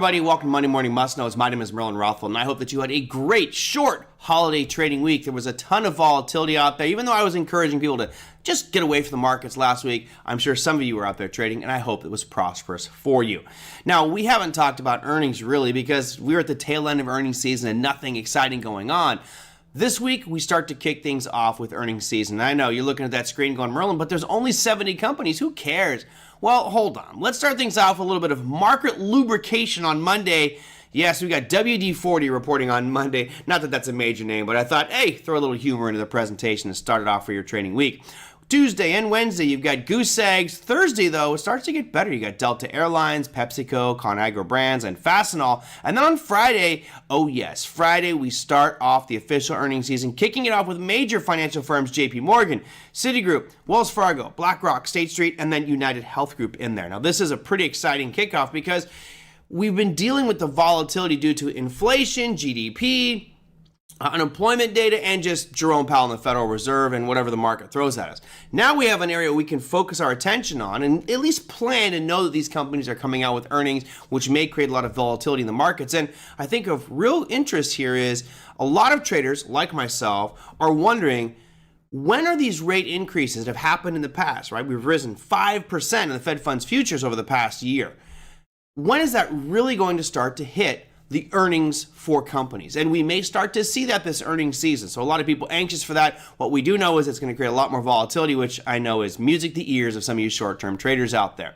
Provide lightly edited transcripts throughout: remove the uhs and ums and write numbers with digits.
everybody. Welcome to Monday Morning Must Knows. My name is Merlin Rothfeld, and I hope that you had a great short holiday trading week. There was a ton of volatility out there. Even though I was encouraging people to just get away from the markets last week, I'm sure some of you were out there trading, and I hope it was prosperous for you. Now, we haven't talked about earnings really because we're at the tail end of earnings season and nothing exciting going on. This week, we start to kick things off with earnings season. I know you're looking at that screen going, Merlin, but there's only 70 companies. Who cares? Well, hold on. Let's start things off with a little bit of market lubrication on Monday. Yes, we got WD-40 reporting on Monday. Not that that's a major name, but I thought, hey, throw a little humor into the presentation and start it off for your trading week. Tuesday and Wednesday, you've got goose eggs. Thursday, though, it starts to get better. You got Delta Airlines, PepsiCo, ConAgra Brands, and Fastenal. And then on Friday, oh yes, Friday, we start off the official earnings season, kicking it off with major financial firms, JP Morgan, Citigroup, Wells Fargo, BlackRock, State Street, and then United Health Group in there. Now, this is a pretty exciting kickoff because we've been dealing with the volatility due to inflation, GDP, unemployment data, and just Jerome Powell and the Federal Reserve and whatever the market throws at us. Now we have an area we can focus our attention on and at least plan and know that these companies are coming out with earnings, which may create a lot of volatility in the markets. And I think of real interest here is a lot of traders like myself are wondering, when are these rate increases that have happened in the past, right? We've risen 5% in the Fed funds futures over the past year. When is that really going to start to hit the earnings for companies? And we may start to see that this earnings season. So a lot of people anxious for that. What we do know is it's going to create a lot more volatility, which I know is music to the ears of some of you short-term traders out there.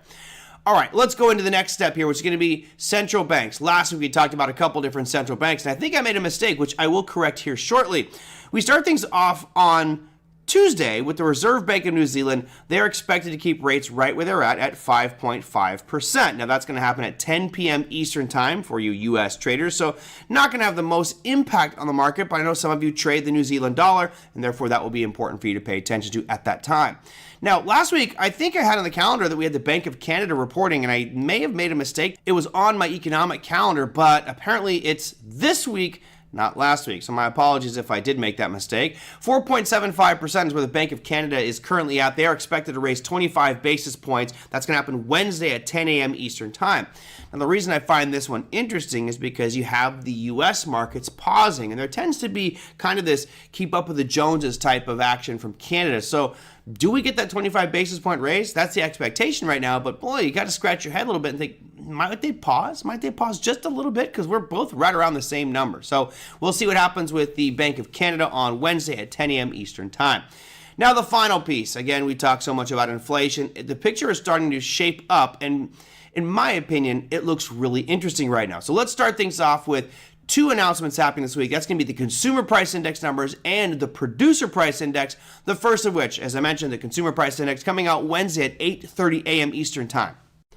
All right, let's go into the next step here, which is going to be central banks. Last week we talked about a couple different central banks, and I think I made a mistake, which I will correct here shortly. We start things off on Tuesday with the Reserve Bank of New Zealand. They're expected to keep rates right where they're at 5.5%. Now that's going to happen at 10 p.m. Eastern time for you U.S. traders, so not going to have the most impact on the market, but I know some of you trade the New Zealand dollar, and therefore that will be important for you to pay attention to at that time. Now, last week, I think I had on the calendar that we had the Bank of Canada reporting, and I may have made a mistake. It was on my economic calendar, but apparently it's this week, not last week. So my apologies if I did make that mistake. 4.75% is where the Bank of Canada is currently at. They are expected to raise 25 basis points. That's going to happen Wednesday at 10 a.m. Eastern time. And the reason I find this one interesting is because you have the U.S. markets pausing, and there tends to be kind of this keep up with the Joneses type of action from Canada. So do we get that 25 basis point raise? That's the expectation right now, but boy, you got to scratch your head a little bit and think, might they pause? Might they pause just a little bit? Because we're both right around the same number. So we'll see what happens with the Bank of Canada on Wednesday at 10 a.m. Eastern time. Now the final piece. Again, we talk so much about inflation. The picture is starting to shape up, and in my opinion, it looks really interesting right now. So let's start things off with two announcements happening this week. That's going to be the consumer price index numbers and the producer price index. The first of which, as I mentioned, the consumer price index coming out Wednesday at 8:30 a.m. Eastern time.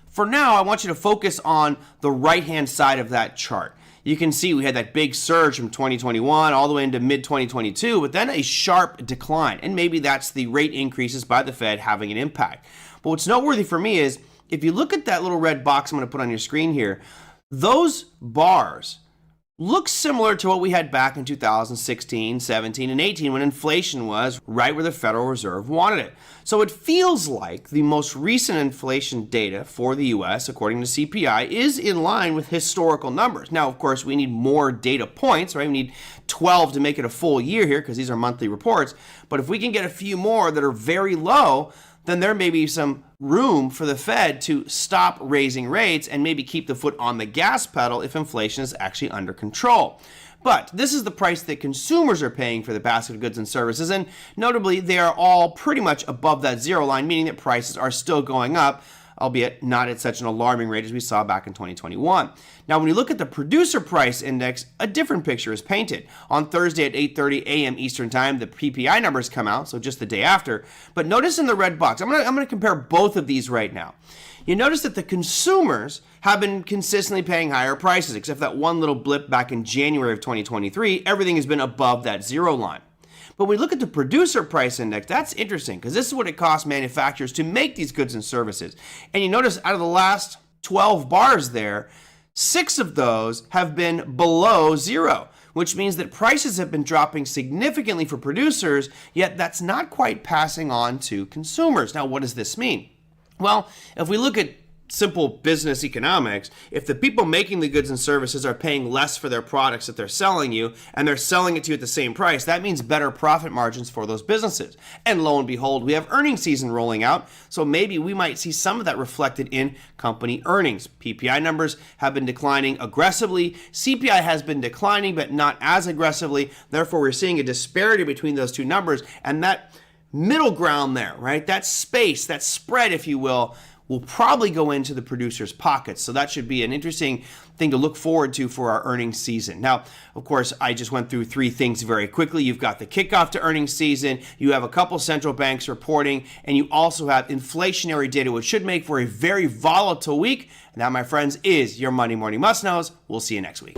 For now, I want you to focus on the right-hand side of that chart. You can see we had that big surge from 2021 all the way into mid-2022, but then a sharp decline. And maybe that's the rate increases by the Fed having an impact. But what's noteworthy for me is, if you look at that little red box I'm going to put on your screen here, those bars looks similar to what we had back in 2016, 17, and 18 when inflation was right where the Federal Reserve wanted it. So it feels like the most recent inflation data for the U.S., according to CPI, is in line with historical numbers. Now, of course, we need more data points, right? We need 12 to make it a full year here because these are monthly reports. But if we can get a few more that are very low, then there may be some room for the Fed to stop raising rates and maybe keep the foot on the gas pedal if inflation is actually under control. But this is the price that consumers are paying for the basket of goods and services, and notably, they are all pretty much above that zero line, meaning that prices are still going up, albeit not at such an alarming rate as we saw back in 2021. Now, when you look at the producer price index, a different picture is painted. On Thursday at 8:30 a.m. Eastern time, the PPI numbers come out, so just the day after. But notice in the red box, I'm gonna compare both of these right now. You notice that the consumers have been consistently paying higher prices, except that one little blip back in January of 2023, everything has been above that zero line. But when we look at the producer price index, that's interesting because this is what it costs manufacturers to make these goods and services. And you notice out of the last 12 bars there, 6 of those have been below zero, which means that prices have been dropping significantly for producers, yet that's not quite passing on to consumers. Now, what does this mean? Well, if we look at simple business economics, if the people making the goods and services are paying less for their products that they're selling you and they're selling it to you at the same price, that means better profit margins for those businesses. And lo and behold, we have earnings season rolling out, so maybe we might see some of that reflected in company earnings. PPI numbers have been declining aggressively. CPI has been declining, but not as aggressively. Therefore, we're seeing a disparity between those two numbers, and that middle ground there, right? That space, that spread, if you will probably go into the producer's pockets. So that should be an interesting thing to look forward to for our earnings season. Now, of course, I just went through three things very quickly. You've got the kickoff to earnings season, you have a couple central banks reporting, and you also have inflationary data, which should make for a very volatile week. And that, my friends, is your Monday Morning Must-Knows. We'll see you next week.